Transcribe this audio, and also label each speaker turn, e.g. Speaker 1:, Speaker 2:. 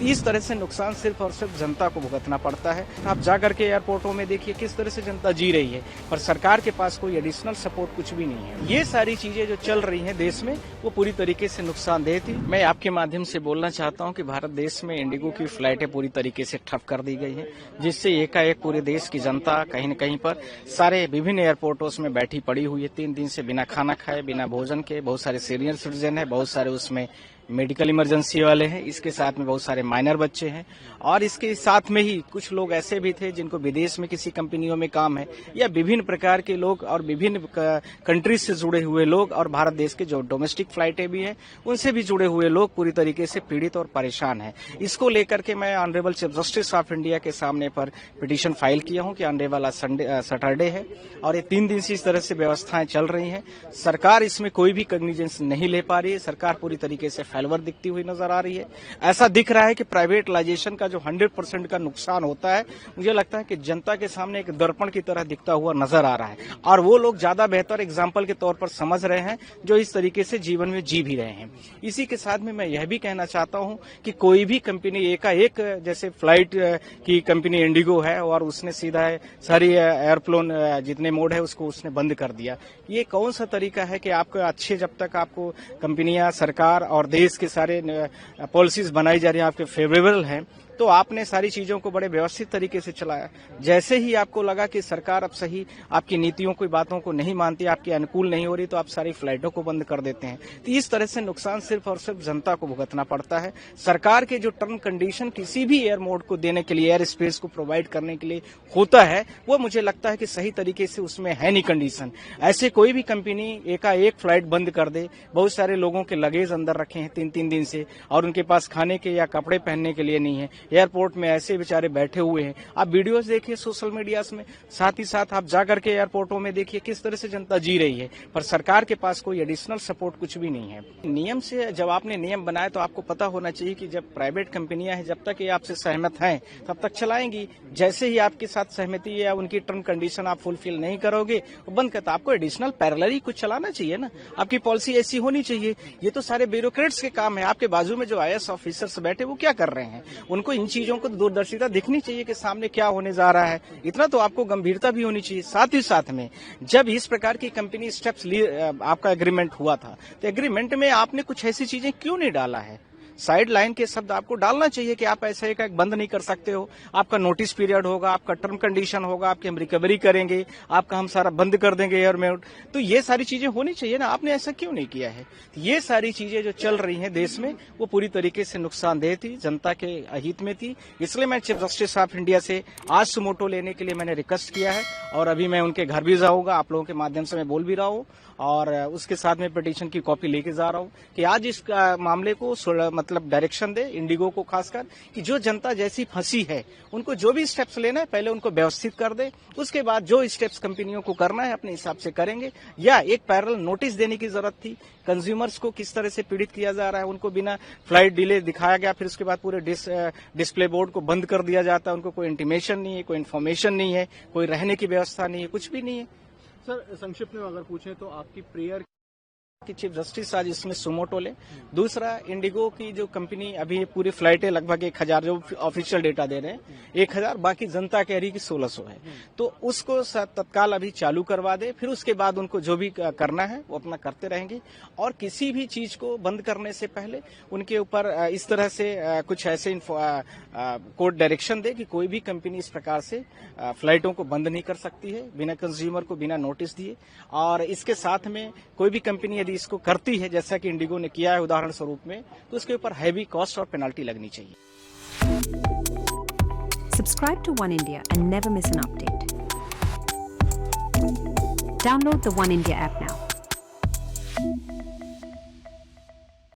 Speaker 1: इस तरह से नुकसान सिर्फ और सिर्फ जनता को भुगतना पड़ता है। आप जाकर के एयरपोर्टों में देखिए किस तरह से जनता जी रही है, पर सरकार के पास कोई एडिशनल सपोर्ट कुछ भी नहीं है। ये सारी चीजें जो चल रही हैं देश में वो पूरी तरीके से नुकसानदेह थी। मैं आपके माध्यम से बोलना चाहता हूं कि भारत देश में इंडिगो की फ्लाइटें पूरी तरीके से ठप कर दी गई हैं, जिससे एकाएक पूरे देश की जनता कहीं न कहीं पर सारे विभिन्न एयरपोर्टों में बैठी पड़ी हुई है। 3 दिन से बिना खाना खाए, बिना भोजन के। बहुत सारे सीनियर सिटीजन है, बहुत सारे उसमें मेडिकल इमरजेंसी वाले हैं, इसके साथ में बहुत सारे माइनर बच्चे हैं, और इसके साथ में ही कुछ लोग ऐसे भी थे जिनको विदेश में किसी कंपनियों में काम है, या विभिन्न प्रकार के लोग और विभिन्न कंट्रीज से जुड़े हुए लोग, और भारत देश के जो डोमेस्टिक फ्लाइटें भी हैं उनसे भी जुड़े हुए लोग पूरी तरीके से पीड़ित और परेशान हैं। इसको लेकर के मैं honourable chief justice of India के सामने पर पिटीशन फाइल किया हूं कि आने वाला सैटरडे है और ये 3 दिन से इस तरह से व्यवस्थाएं चल रही हैं। सरकार इसमें कोई भी कॉग्निजेंस नहीं ले पा रही है। सरकार पूरी तरीके से फेलवर दिखती हुई नजर आ रही है। ऐसा दिख रहा है कि प्राइवेटलाइजेशन का जो 100% का नुकसान होता है, मुझे लगता है कि जनता के सामने एक दर्पण की तरह दिखता हुआ नजर आ रहा है, और वो लोग ज्यादा बेहतर एग्जाम्पल के तौर पर समझ रहे हैं जो इस तरीके से जीवन में जी भी रहे हैं। इसी के साथ में मैं यह भी कहना चाहता हूं कि कोई भी कंपनी एकाएक, जैसे फ्लाइट की कंपनी इंडिगो है और उसने सीधा सारी एयरप्लेन जितने मोड है उसको उसने बंद कर दिया। ये कौन सा तरीका है कि आपको अच्छे, जब तक आपको कंपनियां, सरकार और देश के सारे पॉलिसीज बनाई जा रही हैं आपके फेवरेबल हैं, तो आपने सारी चीजों को बड़े व्यवस्थित तरीके से चलाया। जैसे ही आपको लगा कि सरकार अब सही आपकी नीतियों की बातों को नहीं मानती, आपके अनुकूल नहीं हो रही, तो आप सारी फ्लाइटों को बंद कर देते हैं। तो इस तरह से नुकसान सिर्फ और सिर्फ जनता को भुगतना पड़ता है। सरकार के जो टर्म कंडीशन किसी भी एयर मोड को देने के लिए, एयर स्पेस को प्रोवाइड करने के लिए होता है, वो मुझे लगता है कि सही तरीके से उसमें है नहीं कंडीशन। ऐसे कोई भी कंपनी एकाएक फ्लाइट बंद कर दे। बहुत सारे लोगों के लगेज अंदर रखे हैं 3-3 दिन से, और उनके पास खाने के या कपड़े पहनने के लिए नहीं है। एयरपोर्ट में ऐसे बेचारे बैठे हुए हैं। आप वीडियोस देखिए सोशल मीडिया में, साथ ही साथ आप जाकर के एयरपोर्टों में देखिए किस तरह से जनता जी रही है, पर सरकार के पास कोई एडिशनल सपोर्ट कुछ भी नहीं है। नियम से, जब आपने नियम बनाया तो आपको पता होना चाहिए कि जब प्राइवेट कंपनियां हैं, जब तक ये आपसे सहमत हैं तब तक चलाएंगी। जैसे ही आपके साथ सहमति या उनकी टर्म कंडीशन आप फुलफिल नहीं करोगे, बंद करता, आपको एडिशनल पैरेलल कुछ चलाना चाहिए ना। आपकी पॉलिसी ऐसी होनी चाहिए। ये तो सारे ब्यूरोक्रेट्स के काम है। आपके बाजू में जो IAS ऑफिसर्स बैठे वो क्या कर रहे हैं? उनको इन चीजों को दूरदर्शिता दिखनी चाहिए कि सामने क्या होने जा रहा है। इतना तो आपको गंभीरता भी होनी चाहिए। साथ ही साथ में जब इस प्रकार की कंपनी स्टेप्स आपका एग्रीमेंट हुआ था, तो एग्रीमेंट में आपने कुछ ऐसी चीजें क्यों नहीं डाला है? साइड लाइन के शब्द आपको डालना चाहिए कि आप ऐसे एक बंद नहीं कर सकते हो। आपका नोटिस पीरियड होगा, आपका टर्म कंडीशन होगा, आपकी हम रिकवरी करेंगे, आपका हम सारा बंद कर देंगे एयरमेट। तो ये सारी चीजें होनी चाहिए ना। आपने ऐसा क्यों नहीं किया है? ये सारी चीजें जो चल रही हैं देश में वो पूरी तरीके से नुकसानदेह थी, जनता के अहित में थी। इसलिए मैं चीफ जस्टिस ऑफ इंडिया से आज सुमोटो लेने के लिए मैंने रिक्वेस्ट किया है, और अभी मैं उनके घर भी जाऊंगा। आप लोगों के माध्यम से मैं बोल भी रहा हूँ, और उसके साथ में पिटीशन की कॉपी लेके जा रहा हूँ कि आज इस मामले को मतलब डायरेक्शन दे इंडिगो को, खासकर कि जो जनता जैसी फंसी है उनको जो भी स्टेप्स लेना है पहले उनको व्यवस्थित कर दे। उसके बाद जो स्टेप्स कंपनियों को करना है अपने हिसाब से करेंगे। या एक पैरेलल नोटिस देने की जरूरत थी। कंज्यूमर्स को किस तरह से पीड़ित किया जा रहा है, उनको बिना फ्लाइट डिले दिखाया गया, फिर उसके बाद पूरे डिस्प्ले बोर्ड को बंद कर दिया जाता है। उनको कोई इंटीमेशन नहीं है, कोई इन्फॉर्मेशन नहीं है, कोई रहने की व्यवस्था नहीं है, कुछ भी नहीं है।
Speaker 2: सर, संक्षिप्त में अगर पूछें तो आपकी प्रेयर
Speaker 1: कि चीफ जस्टिस आज इसमें सुमोटो ले। दूसरा, इंडिगो की जो कंपनी अभी पूरी फ्लाइटें लगभग 1000 जो ऑफिशियल डेटा दे रहे हैं 1000, बाकी जनता कह रही कि 1600 है, तो उसको तत्काल अभी चालू करवा दे। फिर उसके बाद उनको जो भी करना है वो अपना करते रहेंगे। और किसी भी चीज को बंद करने से पहले उनके ऊपर इस तरह से कुछ ऐसे कोर्ट डायरेक्शन दे कि कोई भी कंपनी इस प्रकार से फ्लाइटों को बंद नहीं कर सकती है बिना कंज्यूमर को बिना नोटिस दिए। और इसके साथ में कोई भी कंपनी यदि इसको करती है, जैसा कि इंडिगो ने किया है उदाहरण स्वरूप में, तो उसके ऊपर हैवी कॉस्ट और पेनल्टी लगनी चाहिए।
Speaker 3: Subscribe to One India and never miss an update. Download the One India app now.